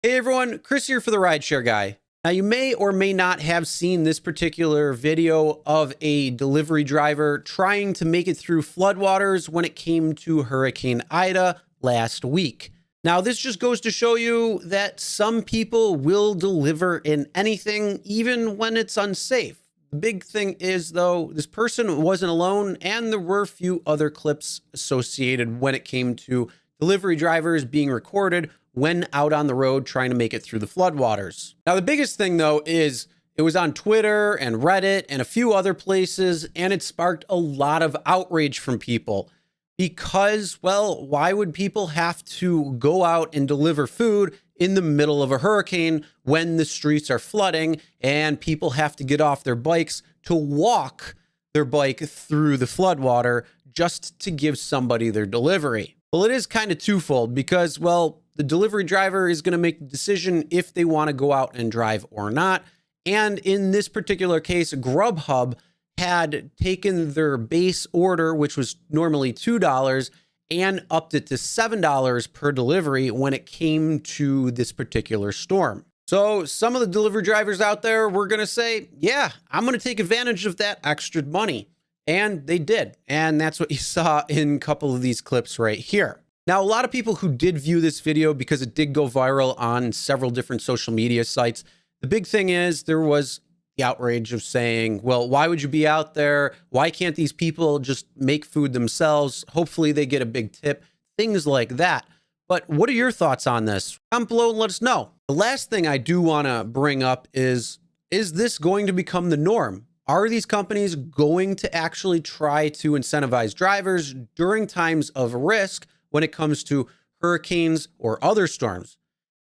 Hey everyone, Chris here for the Rideshare Guy. Now you may or may not have seen this particular video of a delivery driver trying to make it through floodwaters when it came to Hurricane Ida last week. Now this just goes to show you that some people will deliver in anything, even when it's unsafe. The big thing is though, this person wasn't alone and there were a few other clips associated when it came to delivery drivers being recorded when out on the road trying to make it through the floodwaters. Now, the biggest thing though is it was on Twitter and Reddit and a few other places, and it sparked a lot of outrage from people because, well, why would people have to go out and deliver food in the middle of a hurricane when the streets are flooding and people have to get off their bikes to walk their bike through the floodwater just to give somebody their delivery? Well, it is kind of twofold because, well, the delivery driver is going to make the decision if they want to go out and drive or not. And in this particular case, Grubhub had taken their base order, which was normally $2, and upped it to $7 per delivery when it came to this particular storm. So some of the delivery drivers out there were going to say, yeah, I'm going to take advantage of that extra money. And they did. And that's what you saw in a couple of these clips right here. Now, a lot of people who did view this video because it did go viral on several different social media sites. The big thing is there was the outrage of saying, well, why would you be out there? Why can't these people just make food themselves? Hopefully they get a big tip, things like that. But what are your thoughts on this? Comment below and let us know. The last thing I do want to bring up is this going to become the norm? Are these companies going to actually try to incentivize drivers during times of risk when it comes to hurricanes or other storms?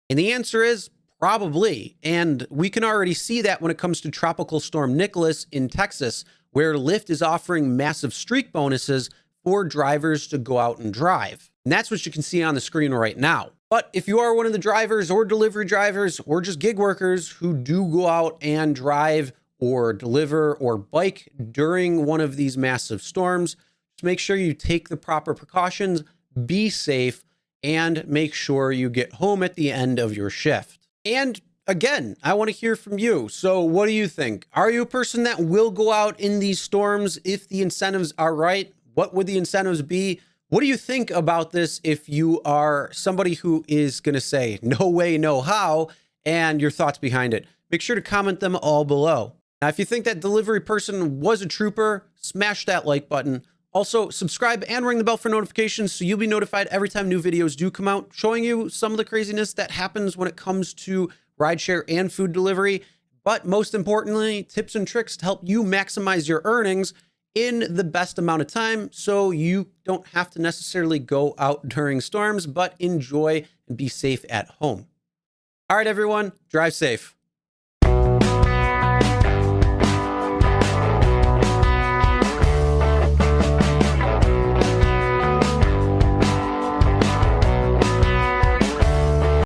And the answer is probably. And we can already see that when it comes to Tropical Storm Nicholas in Texas, where Lyft is offering massive streak bonuses for drivers to go out and drive. And that's what you can see on the screen right now. But if you are one of the drivers or delivery drivers or just gig workers who do go out and drive or deliver or bike during one of these massive storms, just make sure you take the proper precautions, be safe, and make sure you get home at the end of your shift. And again, I want to hear from you. So what do you think? Are you a person that will go out in these storms if the incentives are right? What would the incentives be? What do you think about this if you are somebody who is going to say no way, no how, and your thoughts behind it? Make sure to comment them all below. Now, if you think that delivery person was a trooper, smash that like button. Also, subscribe and ring the bell for notifications so you'll be notified every time new videos do come out, showing you some of the craziness that happens when it comes to rideshare and food delivery. But most importantly, tips and tricks to help you maximize your earnings in the best amount of time so you don't have to necessarily go out during storms, but enjoy and be safe at home. All right, everyone, drive safe.